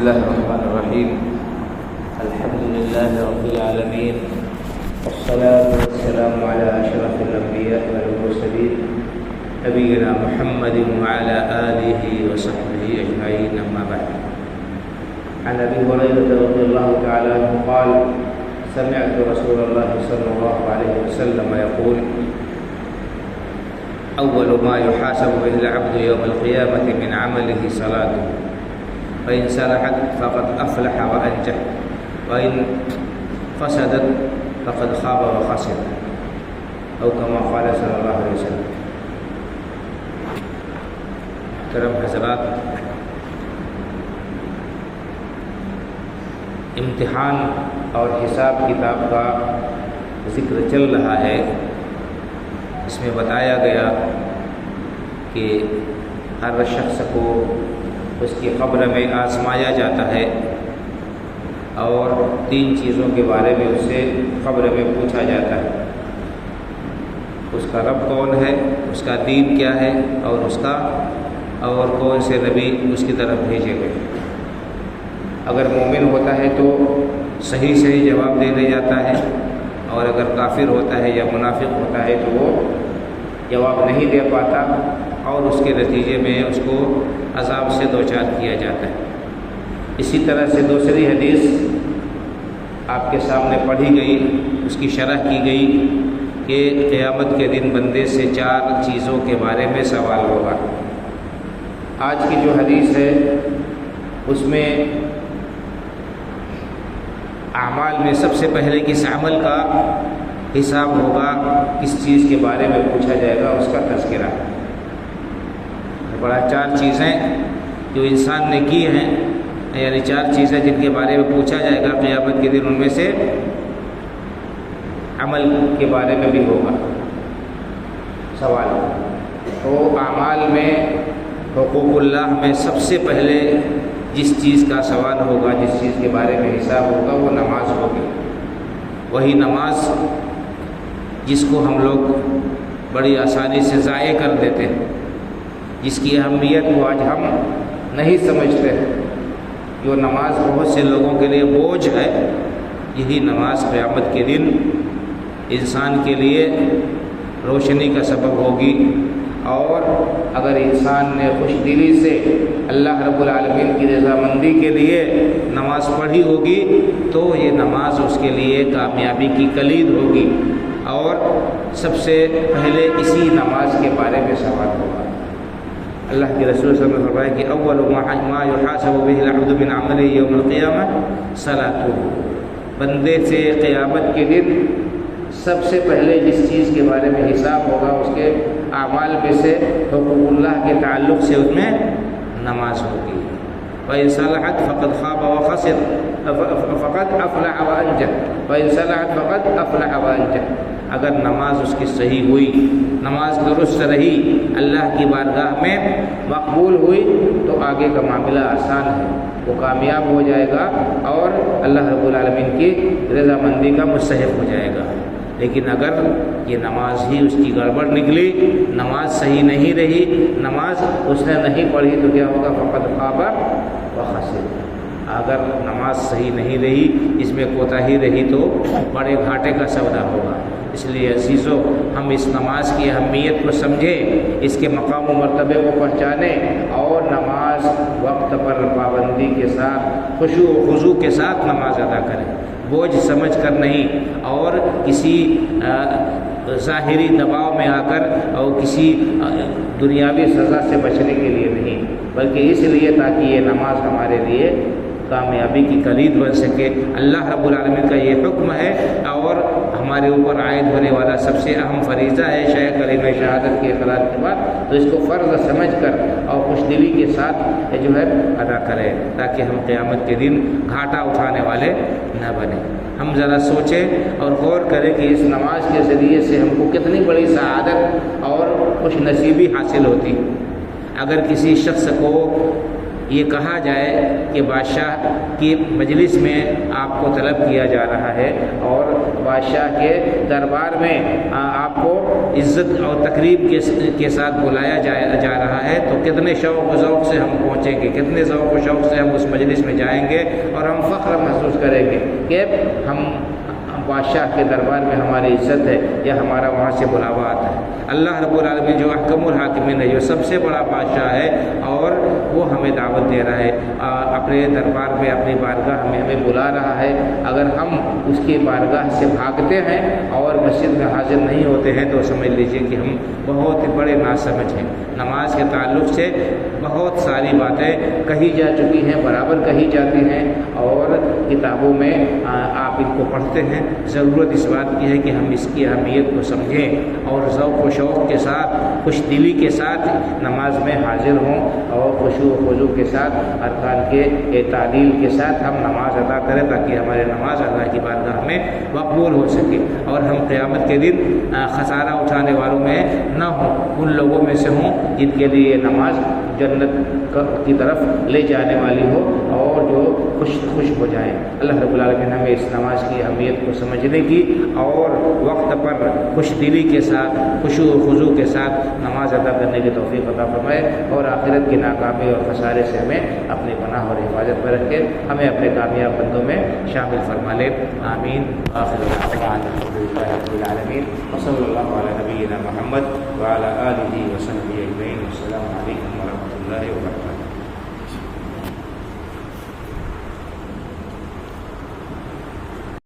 الله الرحمن الرحيم. الحمد لله رب العالمين، والصلاة والسلام على أشرف الأنبياء والمرسلين نبينا محمد وعلى آله وصحبه أجمعين، أما بعد. عن أبي هريرة رضي الله تعالى عنه قال: سمعت رسول الله صلى الله عليه وسلم يقول: أول ما يحاسب به العبد يوم القيامة من عمله صلاته، فإن صلحت فقد أفلح وأنجح، وإن فسدت فقد خاب وخسر، أو كما قال صلی اللہ علیہ وسلم. محترم حضرات، امتحان اور حساب کتاب کا ذکر چل رہا ہے. اس میں بتایا گیا کہ ہر شخص کو اس کی قبر میں آزمایا جاتا ہے اور 3 چیزوں کے بارے میں اس سے قبر میں پوچھا جاتا ہے: اس کا رب کون ہے، اس کا دین کیا ہے، اور کون سے نبی اس کی طرف بھیجے گئے. اگر مومن ہوتا ہے تو صحیح جواب دے جاتا ہے، اور اگر کافر ہوتا ہے یا منافق ہوتا ہے تو وہ جواب نہیں دے پاتا، اور اس کے نتیجے میں اس کو عذاب سے دوچار کیا جاتا ہے. اسی طرح سے دوسری حدیث آپ کے سامنے پڑھی گئی، اس کی شرح کی گئی کہ قیامت کے دن بندے سے 4 چیزوں کے بارے میں سوال ہوگا. آج کی جو حدیث ہے اس میں اعمال میں سب سے پہلے کس عمل کا حساب ہوگا، کس چیز کے بارے میں پوچھا جائے گا، اس کا تذکرہ. بڑا 4 چیزیں جو انسان نے کی ہیں، یعنی 4 چیزیں جن کے بارے میں پوچھا جائے گا قیامت کے دن، ان میں سے عمل کے بارے میں بھی ہوگا سوال. تو اعمال میں حقوق اللہ میں سب سے پہلے جس چیز کا سوال ہوگا، جس چیز کے بارے میں حساب ہوگا، وہ نماز ہوگی. وہی نماز جس کو ہم لوگ بڑی آسانی سے ضائع کر دیتے ہیں، جس کی اہمیت وہ آج ہم نہیں سمجھتے ہیں. جو نماز بہت سے لوگوں کے لیے بوجھ ہے، یہی نماز قیامت کے دن انسان کے لیے روشنی کا سبب ہوگی. اور اگر انسان نے خوش دلی سے اللہ رب العالمین کی رضامندی کے لیے نماز پڑھی ہوگی تو یہ نماز اس کے لیے کامیابی کی کلید ہوگی. اور سب سے پہلے اسی نماز کے بارے میں سوال ہوگا. اللہ کے رسول صلی اللہ علیہ وسلم نے فرمایا کہ اول ما يحاسب به العبد من عمله يوم القيامة صلاته. بندے سے قیامت کے دن سب سے پہلے جس چیز کے بارے میں حساب ہوگا اس کے اعمال میں سے حقوق اللہ کے تعلق سے اس میں نماز ہوگی. وَإِن صَلَحَتْ فَقَدْ خَابَ وَخَسِرَ فَقَدْ أَفْلَحَ وَأَنجَحَ وَإِن صَلَحَتْ فَقَدْ أَفْلَحَ وَأَنجَحَ. اگر نماز اس کی صحیح ہوئی، نماز درست رہی، اللہ کی بارگاہ میں مقبول ہوئی، تو آگے کا معاملہ آسان ہے، وہ کامیاب ہو جائے گا اور اللہ رب العالمین کی رضامندی کا مستحق ہو جائے گا. لیکن اگر یہ نماز ہی اس کی گڑبڑ نکلی، نماز صحیح نہیں رہی، نماز اس نے نہیں پڑھی، تو کیا ہوگا؟ فقط خاب وخسر. اگر نماز صحیح نہیں رہی، اس میں کوتاہی رہی، تو بڑے گھاٹے کا سودا ہوگا. اس لیے عزیزو، ہم اس نماز کی اہمیت کو سمجھیں، اس کے مقام و مرتبے کو پہچانیں، اور نماز وقت پر پابندی کے ساتھ، خشوع و خضوع کے ساتھ نماز ادا کریں، بوجھ سمجھ کر نہیں، اور کسی ظاہری دباؤ میں آ کر اور کسی دنیاوی سزا سے بچنے کے لیے نہیں، بلکہ اس لیے تاکہ یہ نماز ہمارے لیے کامیابی کی کلید بن سکے. اللہ رب العالمین کا یہ حکم ہے، اور ہمارے اوپر عائد ہونے والا سب سے اہم فریضہ ہے کلمہ شہادت کے اقرار کے بعد. تو اس کو فرض سمجھ کر اور خوش دلی کے ساتھ جو ہے ادا کریں، تاکہ ہم قیامت کے دن گھاٹا اٹھانے والے نہ بنیں. ہم ذرا سوچیں اور غور کریں کہ اس نماز کے ذریعے سے ہم کو کتنی بڑی سعادت اور خوش نصیبی حاصل ہوتی. اگر کسی شخص کو یہ کہا جائے کہ بادشاہ کی مجلس میں آپ کو طلب کیا جا رہا ہے اور بادشاہ کے دربار میں آپ کو عزت اور تقریب کے ساتھ بلایا جا رہا ہے، تو کتنے شوق و ذوق سے ہم پہنچیں گے، کتنے ذوق و شوق سے ہم اس مجلس میں جائیں گے اور ہم فخر محسوس کریں گے کہ ہم بادشاہ کے دربار میں ہماری عزت ہے یا ہمارا وہاں سے بلاوا آتا ہے۔ اللہ رب العالمین جو احکم الحاکمین ہے، جو سب سے بڑا بادشاہ ہے، اور وہ ہمیں دعوت دے رہا ہے، اپنے دربار میں اپنی بارگاہ میں ہمیں بلا رہا ہے۔ اگر ہم اس کی بارگاہ سے بھاگتے ہیں اور مسجد میں حاضر نہیں ہوتے ہیں تو سمجھ لیجئے کہ ہم بہت بڑے ناسمجھ ہیں۔ نماز کے تعلق سے بہت ساری باتیں کہی جا چکی ہیں، برابر کہی جاتی ہیں، اور کتابوں میں آپ ان کو پڑھتے ہیں۔ ضرورت اس بات کی ہے کہ ہم اس کی اہمیت کو سمجھیں اور ذوق و شوق کے ساتھ، خوش دلی کے ساتھ نماز میں حاضر ہوں اور خشوع و خضوع کے ساتھ، ارکان کے تعلیل کے ساتھ ہم نماز ادا کریں تاکہ ہماری نماز اللہ کی بارگاہ میں مقبول ہو سکے اور ہم قیامت کے دن خسارہ اٹھانے والوں میں نہ ہوں، ان لوگوں میں سے ہوں جن کے لیے یہ نماز جنت کی طرف لے جانے والی ہو اور جو خوش ہو جائیں۔ اللہ رب العالمین ہمیں اس نماز کی اہمیت کو سمجھنے کی اور وقت پر خوش دلی کے ساتھ، خشوع و خضوع کے ساتھ نماز ادا کرنے کی توفیق عطا فرمائے، اور آخرت کی ناکامی اور خسارے سے ہمیں اپنی پناہ اور حفاظت میں رکھے، ہمیں اپنے کامیاب بندوں میں شامل فرما لے۔ آمین۔ آخر دعوانا الحمدللہ رب العالمین، وصلی اللہ علی نبینا محمد وعلی آلہ وصحبہ اجمعین۔ السلام علیکم ورحمۃ اللہ وبرکاتہ۔